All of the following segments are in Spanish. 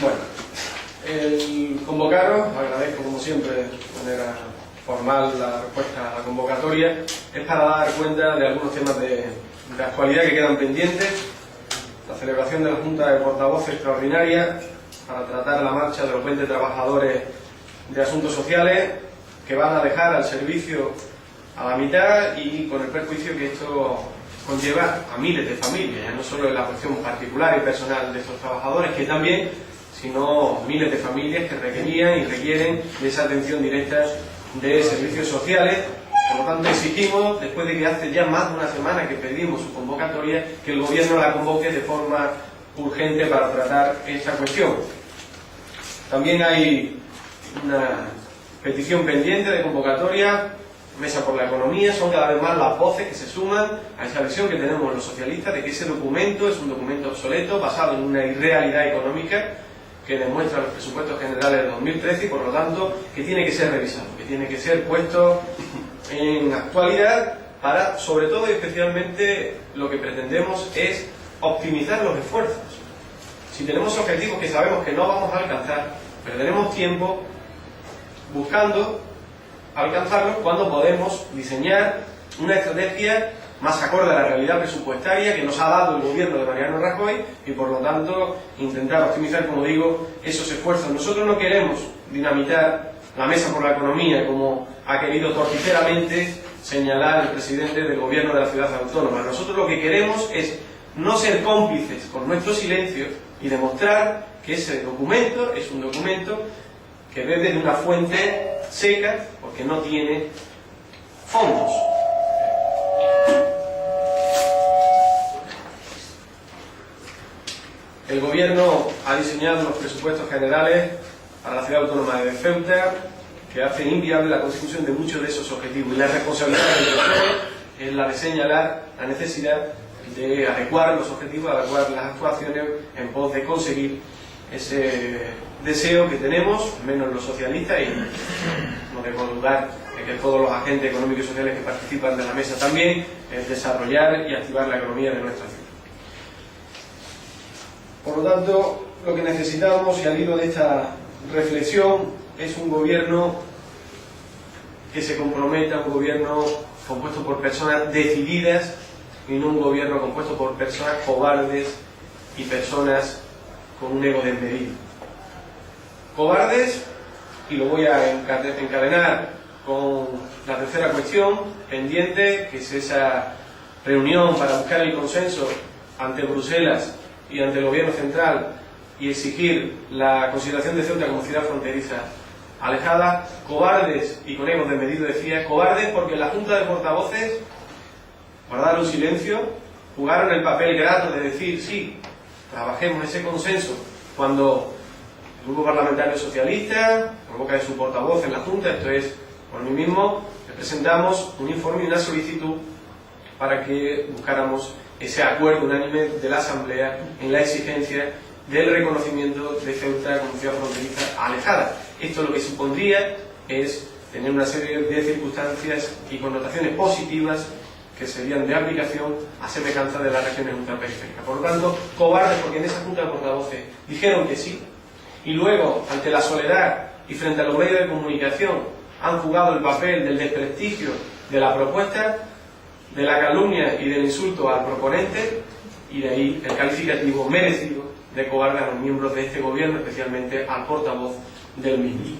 Bueno, el convocaros, agradezco como siempre de manera formal la respuesta a la convocatoria, es para dar cuenta de algunos temas de actualidad que quedan pendientes. La celebración de la Junta de Portavoces extraordinaria para tratar la marcha de los 20 trabajadores de asuntos sociales que van a dejar al servicio a la mitad y con el perjuicio que esto conlleva a miles de familias, ya no solo en la cuestión particular y personal de estos trabajadores, que también, sino miles de familias que requerían y requieren de esa atención directa de servicios sociales. Por lo tanto, exigimos, después de que hace ya más de una semana que pedimos su convocatoria, que el Gobierno la convoque de forma urgente para tratar esta cuestión. También hay una petición pendiente de convocatoria, Mesa por la Economía. Son cada vez más las voces que se suman a esa visión que tenemos los socialistas de que ese documento es un documento obsoleto, basado en una irrealidad económica que demuestra los presupuestos generales de 2013 y por lo tanto que tiene que ser revisado, que tiene que ser puesto en actualidad para, sobre todo y especialmente, lo que pretendemos es optimizar los esfuerzos. Si tenemos objetivos que sabemos que no vamos a alcanzar, perderemos tiempo buscando alcanzarlos cuando podemos diseñar una estrategia más acorde a la realidad presupuestaria que nos ha dado el gobierno de Mariano Rajoy y por lo tanto intentar optimizar, como digo, esos esfuerzos. Nosotros no queremos dinamitar la Mesa por la Economía como ha querido torticeramente señalar el presidente del gobierno de la ciudad autónoma. Nosotros lo que queremos es no ser cómplices con nuestro silencio y demostrar que ese documento es un documento que bebe de una fuente seca porque no tiene fondos. El gobierno ha diseñado unos presupuestos generales para la ciudad autónoma de Ceuta que hacen inviable la consecución de muchos de esos objetivos, y la responsabilidad del gobierno es la de señalar la necesidad de adecuar los objetivos, adecuar las actuaciones en pos de conseguir ese deseo que tenemos, menos los socialistas, y no debo dudar de que todos los agentes económicos y sociales que participan de la mesa también, es desarrollar y activar la economía de nuestra ciudad. Por lo tanto, lo que necesitamos, y al hilo de esta reflexión, es un gobierno que se comprometa, un gobierno compuesto por personas decididas y no un gobierno compuesto por personas cobardes y personas con un ego desmedido. Cobardes, y lo voy a encadenar con la tercera cuestión pendiente, que es esa reunión para buscar el consenso ante Bruselas y ante el gobierno central y exigir la consideración de Ceuta como ciudad fronteriza alejada. Cobardes y con egos desmedidos, decía, cobardes porque en la Junta de Portavoces guardaron silencio, jugaron el papel grato de decir sí, trabajemos ese consenso, cuando el grupo parlamentario socialista, por boca de su portavoz en la Junta, esto es, por mí mismo, le presentamos un informe y una solicitud para que buscáramos ese acuerdo unánime de la Asamblea en la exigencia del reconocimiento de Ceuta como ciudad fronteriza alejada. Esto lo que supondría es tener una serie de circunstancias y connotaciones positivas que serían de aplicación a semejanza de las regiones ultraperiféricas. Por lo tanto, cobardes porque en esa Junta de Portavoces dijeron que sí, y luego, ante la soledad y frente a los medios de comunicación, han jugado el papel del desprestigio de la propuesta, de la calumnia y del insulto al proponente, y de ahí el calificativo merecido de cobarde a los miembros de este gobierno, especialmente al portavoz del mismo.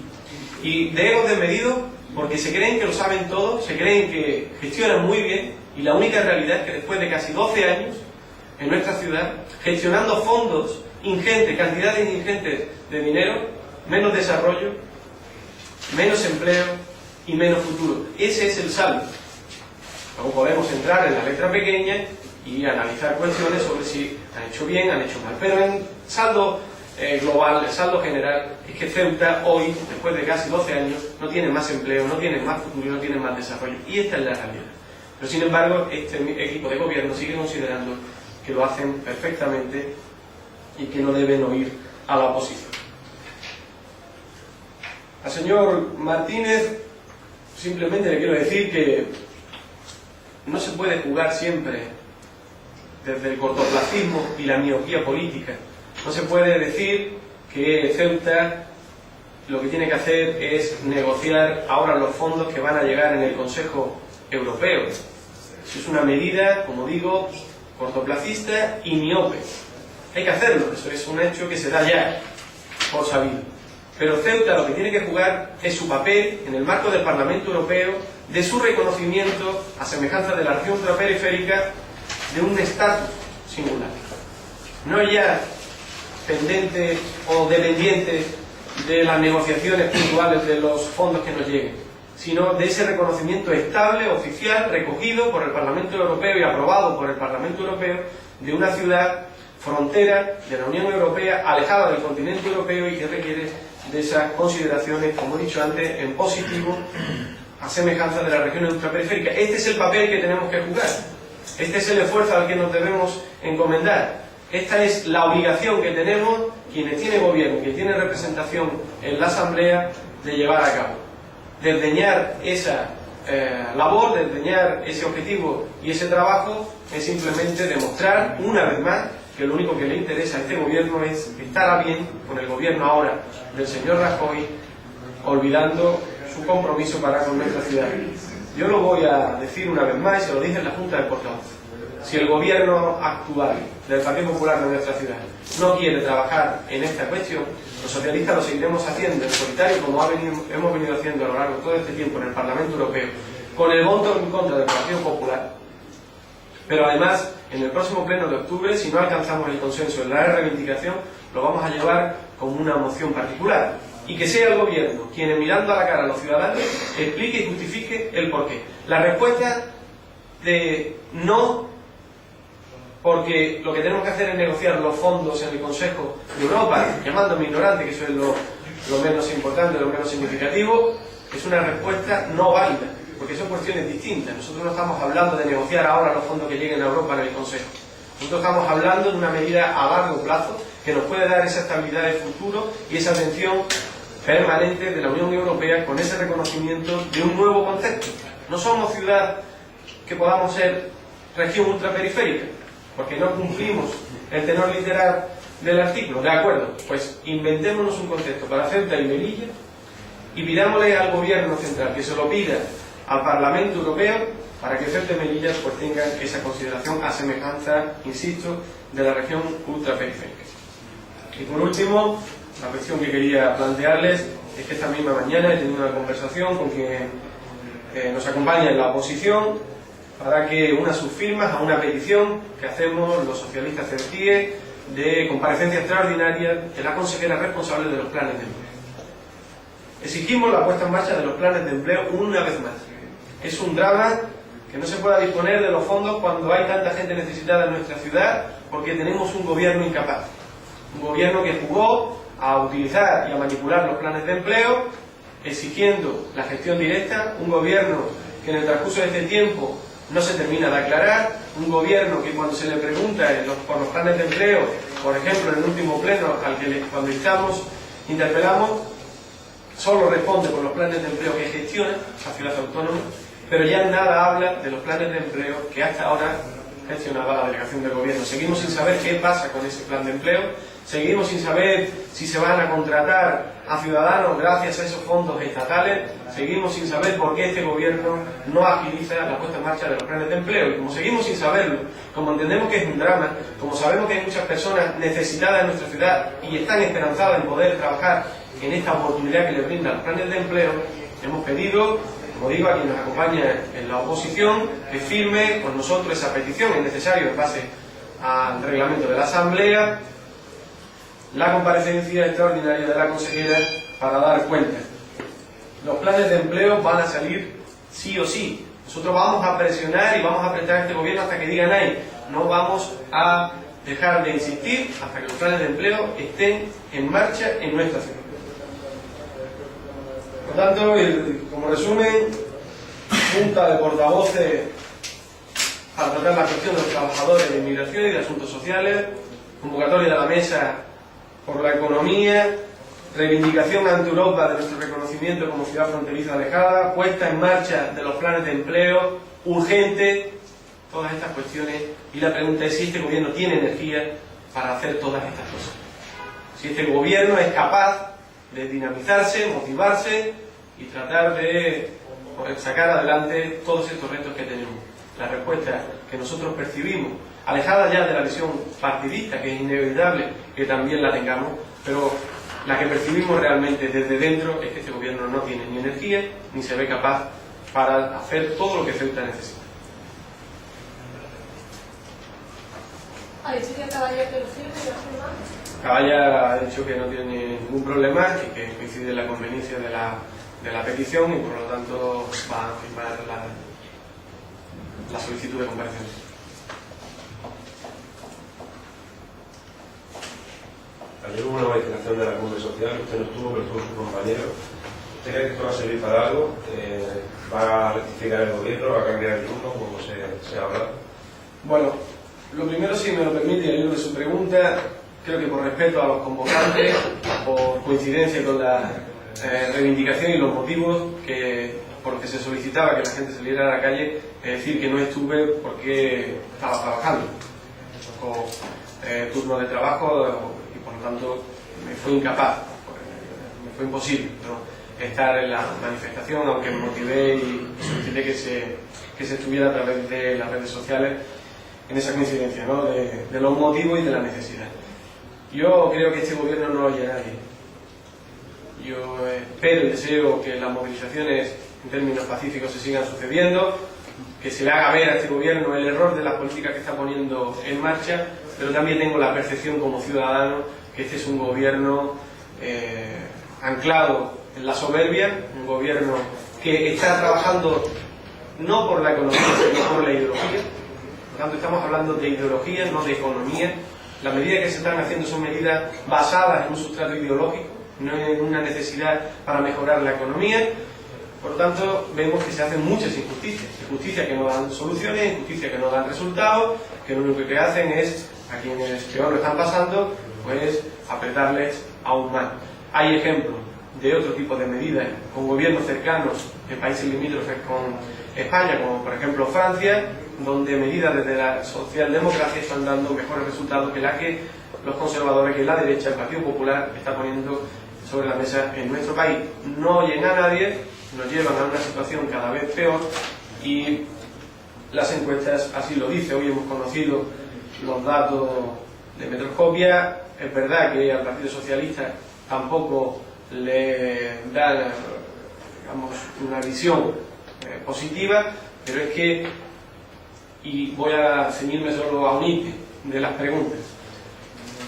Y de egos desmedidos porque se creen que lo saben todo, se creen que gestionan muy bien, y la única realidad es que después de casi 12 años en nuestra ciudad, gestionando fondos ingentes, cantidades ingentes de dinero, menos desarrollo, menos empleo y menos futuro. Ese es el saldo. Luego podemos entrar en la letra pequeña y analizar cuestiones sobre si han hecho bien, han hecho mal. Pero en saldo global, el saldo general, es que Ceuta hoy, después de casi 12 años, no tiene más empleo, no tiene más futuro, no tiene más desarrollo. Y esta es la realidad. Pero sin embargo, este equipo de gobierno sigue considerando que lo hacen perfectamente y que no deben oír a la oposición. Al señor Martínez simplemente le quiero decir que no se puede jugar siempre desde el cortoplacismo y la miopía política. No se puede decir que Ceuta lo que tiene que hacer es negociar ahora los fondos que van a llegar en el Consejo Europeo. Eso es una medida, como digo, cortoplacista y miope. Hay que hacerlo, eso es un hecho que se da ya, por sabido. Pero Ceuta lo que tiene que jugar es su papel en el marco del Parlamento Europeo, de su reconocimiento, a semejanza de la región ultraperiférica, de un estatus singular. No ya pendente o dependiente de las negociaciones puntuales de los fondos que nos lleguen, sino de ese reconocimiento estable, oficial, recogido por el Parlamento Europeo y aprobado por el Parlamento Europeo, de una ciudad frontera de la Unión Europea, alejada del continente europeo y que requiere de esas consideraciones, como he dicho antes, en positivo, a semejanza de la región ultraperiférica. Este es el papel que tenemos que jugar. Este es el esfuerzo al que nos debemos encomendar. Esta es la obligación que tenemos, quienes tienen gobierno, quienes tienen representación en la Asamblea, de llevar a cabo. Desdeñar esa labor, desdeñar ese objetivo y ese trabajo es simplemente demostrar, una vez más, que lo único que le interesa a este gobierno es estar a bien con el gobierno ahora del señor Rajoy, olvidando su compromiso para con nuestra ciudad. Yo lo voy a decir una vez más, y se lo dije en la Junta de Portavoces. Si el gobierno actual del Partido Popular de nuestra ciudad no quiere trabajar en esta cuestión, los socialistas lo seguiremos haciendo en solitario, como hemos venido haciendo a lo largo de todo este tiempo en el Parlamento Europeo, con el voto en contra del Partido Popular. Pero además, en el próximo pleno de octubre, si no alcanzamos el consenso en la reivindicación, lo vamos a llevar como una moción particular. Y que sea el gobierno quien, mirando a la cara a los ciudadanos, explique y justifique el porqué. La respuesta de no, porque lo que tenemos que hacer es negociar los fondos en el Consejo de Europa, llamándome ignorante, que eso es lo menos importante, lo menos significativo, es una respuesta no válida, porque son cuestiones distintas. Nosotros no estamos hablando de negociar ahora los fondos que lleguen a Europa en el Consejo. Nosotros estamos hablando de una medida a largo plazo que nos puede dar esa estabilidad de futuro y esa atención permanente de la Unión Europea, con ese reconocimiento de un nuevo concepto. No somos ciudad que podamos ser región ultraperiférica, porque no cumplimos el tenor literal del artículo. De acuerdo, pues inventémonos un concepto para Ceuta y Melilla y pidámosle al gobierno central que se lo pida al Parlamento Europeo para que Ceuta y Melilla pues tengan esa consideración a semejanza, insisto, de la región ultraperiférica. Y por último, la cuestión que quería plantearles es que esta misma mañana he tenido una conversación con quien nos acompaña en la oposición para que una sus firmas a una petición que hacemos los socialistas celtíes de comparecencia extraordinaria de la consejera responsable de los planes de empleo. Exigimos la puesta en marcha de los planes de empleo una vez más. Es un drama que no se pueda disponer de los fondos cuando hay tanta gente necesitada en nuestra ciudad, porque tenemos un gobierno incapaz. Un gobierno que jugó a utilizar y a manipular los planes de empleo, exigiendo la gestión directa, un gobierno que en el transcurso de este tiempo no se termina de aclarar, un gobierno que cuando se le pregunta por los planes de empleo, por ejemplo en el último pleno al que cuando interpelamos, solo responde por los planes de empleo que gestiona la ciudad autónoma, pero ya nada habla de los planes de empleo que hasta ahora gestionaba la delegación del gobierno. Seguimos sin saber qué pasa con ese plan de empleo, seguimos sin saber si se van a contratar a ciudadanos gracias a esos fondos estatales, seguimos sin saber por qué este gobierno no agiliza la puesta en marcha de los planes de empleo. Y como seguimos sin saberlo, como entendemos que es un drama, como sabemos que hay muchas personas necesitadas en nuestra ciudad y están esperanzadas en poder trabajar en esta oportunidad que les brindan los planes de empleo, hemos pedido, como digo, a quien nos acompaña en la oposición, que firme con nosotros esa petición. Es necesario, en base al reglamento de la Asamblea, la comparecencia extraordinaria de la consejera para dar cuenta. Los planes de empleo van a salir sí o sí. Nosotros vamos a presionar y vamos a apretar a este gobierno hasta que digan ahí. No vamos a dejar de insistir hasta que los planes de empleo estén en marcha en nuestra ciudad. Por tanto, como resumen, junta de portavoces para tratar la cuestión de los trabajadores de inmigración y de asuntos sociales, convocatoria de la mesa por la economía, reivindicación ante Europa de nuestro reconocimiento como ciudad fronteriza alejada, puesta en marcha de los planes de empleo, urgente, todas estas cuestiones. Y la pregunta es si este gobierno tiene energía para hacer todas estas cosas. si este gobierno es capaz de dinamizarse, motivarse y tratar de sacar adelante todos estos retos que tenemos. La respuesta que nosotros percibimos, alejada ya de la visión partidista, que es inevitable que también la tengamos, pero la que percibimos realmente desde dentro es que este gobierno no tiene ni energía ni se ve capaz para hacer todo lo que Ceuta necesita. ¿Ha dicho que Caballa que lo firme y lo firma? Caballa ha dicho que no tiene ningún problema y que coincide la conveniencia de la petición y por lo tanto va a firmar la solicitud de comparecencia. Ayer hubo una manifestación de la cumbre social, usted no estuvo, pero estuvo su compañero. ¿Usted cree que esto va a servir para algo? ¿Va a rectificar el gobierno? ¿Va a cambiar el rumbo, como se ha hablado? Bueno, lo primero, si me lo permite, al hilo de su pregunta, creo que por respeto a los convocantes, por coincidencia con la reivindicación y los motivos por los que se solicitaba que la gente saliera a la calle, decir que no estuve porque estaba trabajando. Tocó turno de trabajo y por lo tanto me fue incapaz, me fue imposible, ¿no?, estar en la manifestación, aunque me motivé y solicité que se estuviera a través de las redes sociales en esa coincidencia, ¿no?, de los motivos y de la necesidad. Yo creo que este gobierno no lo oye a nadie. Yo espero y deseo que las movilizaciones en términos pacíficos se sigan sucediendo, que se le haga ver a este gobierno el error de las políticas que está poniendo en marcha, pero también tengo la percepción como ciudadano que este es un gobierno anclado en la soberbia, un gobierno que está trabajando no por la economía, sino por la ideología. Por lo tanto, estamos hablando de ideología, no de economía. Las medidas que se están haciendo son medidas basadas en un sustrato ideológico, no en una necesidad para mejorar la economía. Por lo tanto, vemos que se hacen muchas injusticias. Injusticias que no dan soluciones, injusticias que no dan resultados, que lo único que hacen es, a quienes peor lo están pasando, pues apretarles aún más. Hay ejemplos de otro tipo de medidas con gobiernos cercanos en países limítrofes con España, como por ejemplo Francia, donde medidas desde la socialdemocracia están dando mejores resultados que las que los conservadores, que la derecha, el Partido Popular, está poniendo sobre la mesa en nuestro país. No oyen a nadie, nos llevan a una situación cada vez peor y las encuestas así lo dicen. Hoy hemos conocido los datos de Metroscopia. Es verdad que al Partido Socialista tampoco le dan, digamos, una visión positiva, pero es que, y voy a ceñirme solo a un ítem de las preguntas,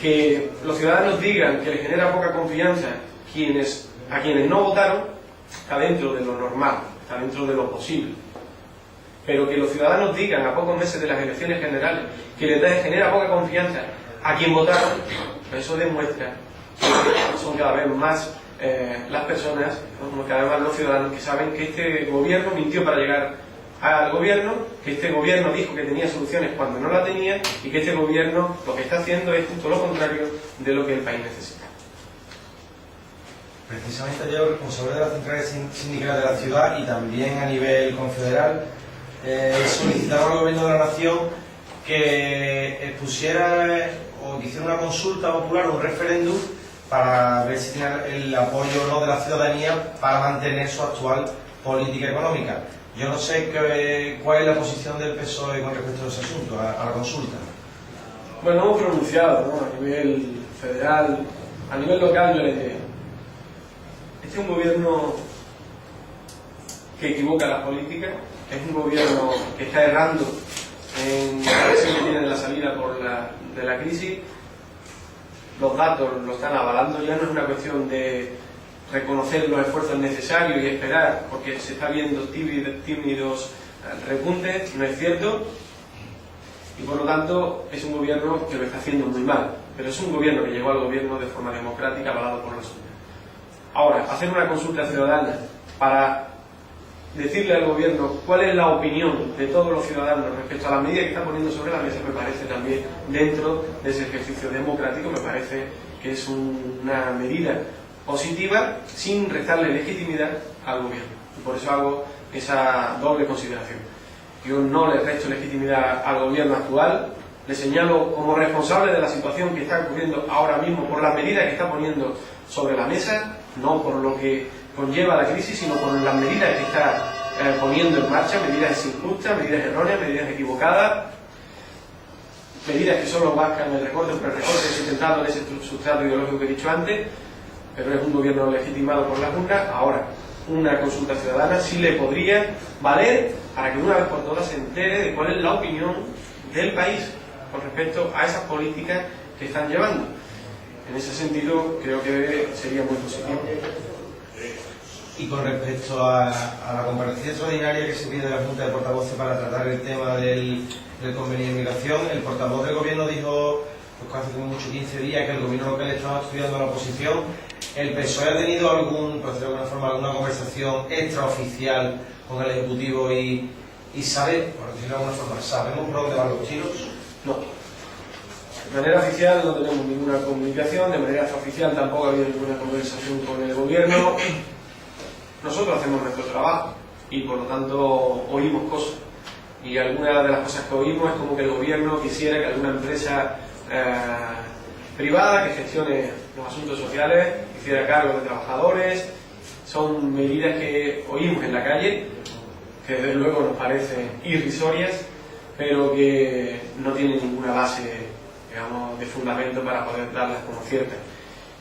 que los ciudadanos digan que les genera poca confianza a quienes no votaron, está dentro de lo normal, está dentro de lo posible. Pero que los ciudadanos digan a pocos meses de las elecciones generales que les genera poca confianza a quien votaron, eso demuestra que son cada vez más las personas, cada vez más los ciudadanos que saben que este gobierno mintió para llegar al gobierno, que este gobierno dijo que tenía soluciones cuando no la tenía y que este gobierno lo que está haciendo es justo lo contrario de lo que el país necesita. Precisamente ayer los responsables de las centrales sindicales de la ciudad y también a nivel confederal solicitaron al gobierno de la nación que expusiera o que hiciera una consulta popular, un referéndum, para ver si tiene el apoyo o no de la ciudadanía para mantener su actual política económica. Yo no sé cuál es la posición del PSOE con respecto a ese asunto, a la consulta. Bueno, hemos pronunciado, ¿no?, a nivel federal, a nivel local. Yo les diría, este es un gobierno que equivoca las políticas, es un gobierno que está errando en la visión que tiene de la salida de la crisis. Los datos lo están avalando. Ya no es una cuestión de reconocer los esfuerzos necesarios y esperar porque se está viendo tímidos repuntes, no es cierto, y por lo tanto es un gobierno que lo está haciendo muy mal, pero es un gobierno que llegó al gobierno de forma democrática, avalado por la sociedad. Ahora, hacer una consulta ciudadana para decirle al gobierno cuál es la opinión de todos los ciudadanos respecto a las medidas que está poniendo sobre la mesa, me parece también, dentro de ese ejercicio democrático, me parece que es una medida positiva sin restarle legitimidad al gobierno. Y por eso hago esa doble consideración. Yo no le resto legitimidad al gobierno actual, le señalo como responsable de la situación que está ocurriendo ahora mismo por las medidas que está poniendo sobre la mesa, no por lo que conlleva la crisis, sino por las medidas que está poniendo en marcha, medidas injustas, medidas erróneas, medidas equivocadas, medidas que solo buscan el recorte, pero el recorte es intentado en ese sustrato ideológico que he dicho antes, pero es un gobierno legitimado por la Junta. Ahora, una consulta ciudadana sí le podría valer para que de una vez por todas se entere de cuál es la opinión del país con respecto a esas políticas que están llevando. En ese sentido, creo que sería muy positivo. Y con respecto a la comparecencia extraordinaria que se pide de la Junta de Portavoces para tratar el tema del convenio de inmigración, el portavoz del Gobierno dijo, pues hace como mucho 15 días, que el Gobierno local estaba estudiando a la oposición. ¿El PSOE ha tenido por decirlo de alguna forma, alguna conversación extraoficial con el Ejecutivo y sabe, por decirlo de alguna forma, sabemos por dónde van los tiros? No. De manera oficial no tenemos ninguna comunicación, de manera extraoficial tampoco ha habido ninguna conversación con el Gobierno. Nosotros hacemos nuestro trabajo y por lo tanto oímos cosas. Y algunas de las cosas que oímos es como que el Gobierno quisiera que alguna empresa privada que gestione los asuntos sociales hiciera cargo de trabajadores. Son medidas que oímos en la calle, que desde luego nos parecen irrisorias, pero que no tienen ninguna base, digamos, de fundamento para poder darlas como ciertas.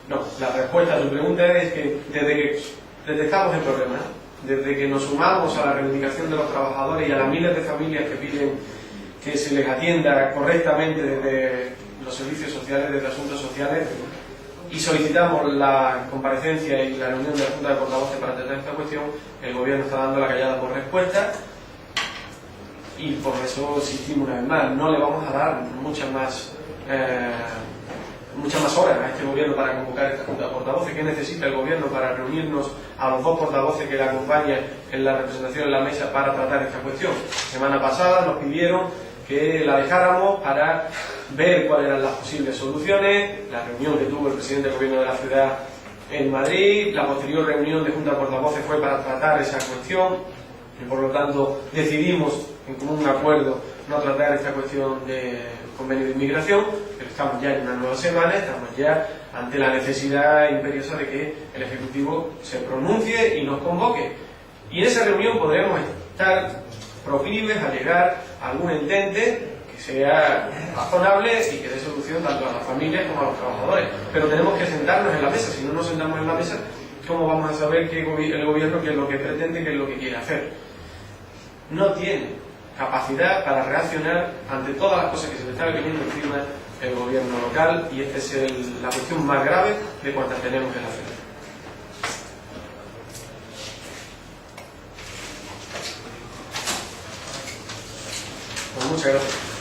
No, la respuesta a tu pregunta es que desde que detectamos el problema, desde que nos sumamos a la reivindicación de los trabajadores y a las miles de familias que piden que se les atienda correctamente desde los servicios sociales, desde asuntos sociales, y solicitamos la comparecencia y la reunión de la Junta de Portavoces para tratar esta cuestión, el Gobierno está dando la callada por respuesta y por eso insistimos una vez más, no le vamos a dar muchas más horas a este Gobierno para convocar esta Junta de Portavoces. ¿Qué necesita el Gobierno para reunirnos a los dos portavoces que le acompañan en la representación en la mesa para tratar esta cuestión? La semana pasada nos pidieron que la dejáramos para ver cuáles eran las posibles soluciones, la reunión que tuvo el presidente del Gobierno de la ciudad en Madrid, la posterior reunión de Junta de Portavoces fue para tratar esa cuestión y por lo tanto decidimos en común acuerdo no tratar esta cuestión del convenio de inmigración, pero estamos ya en una nueva semana, estamos ya ante la necesidad imperiosa de que el Ejecutivo se pronuncie y nos convoque. Y en esa reunión podremos estar proclives a llegar a algún entente que sea razonable y que dé solución tanto a las familias como a los trabajadores. Pero tenemos que sentarnos en la mesa. Si no nos sentamos en la mesa, ¿cómo vamos a saber el Gobierno qué es lo que pretende, qué es lo que quiere hacer? No tiene capacidad para reaccionar ante todas las cosas que se le está viniendo encima el Gobierno local, y esta es la cuestión más grave de cuantas tenemos en la ciudad. Pues muchas gracias.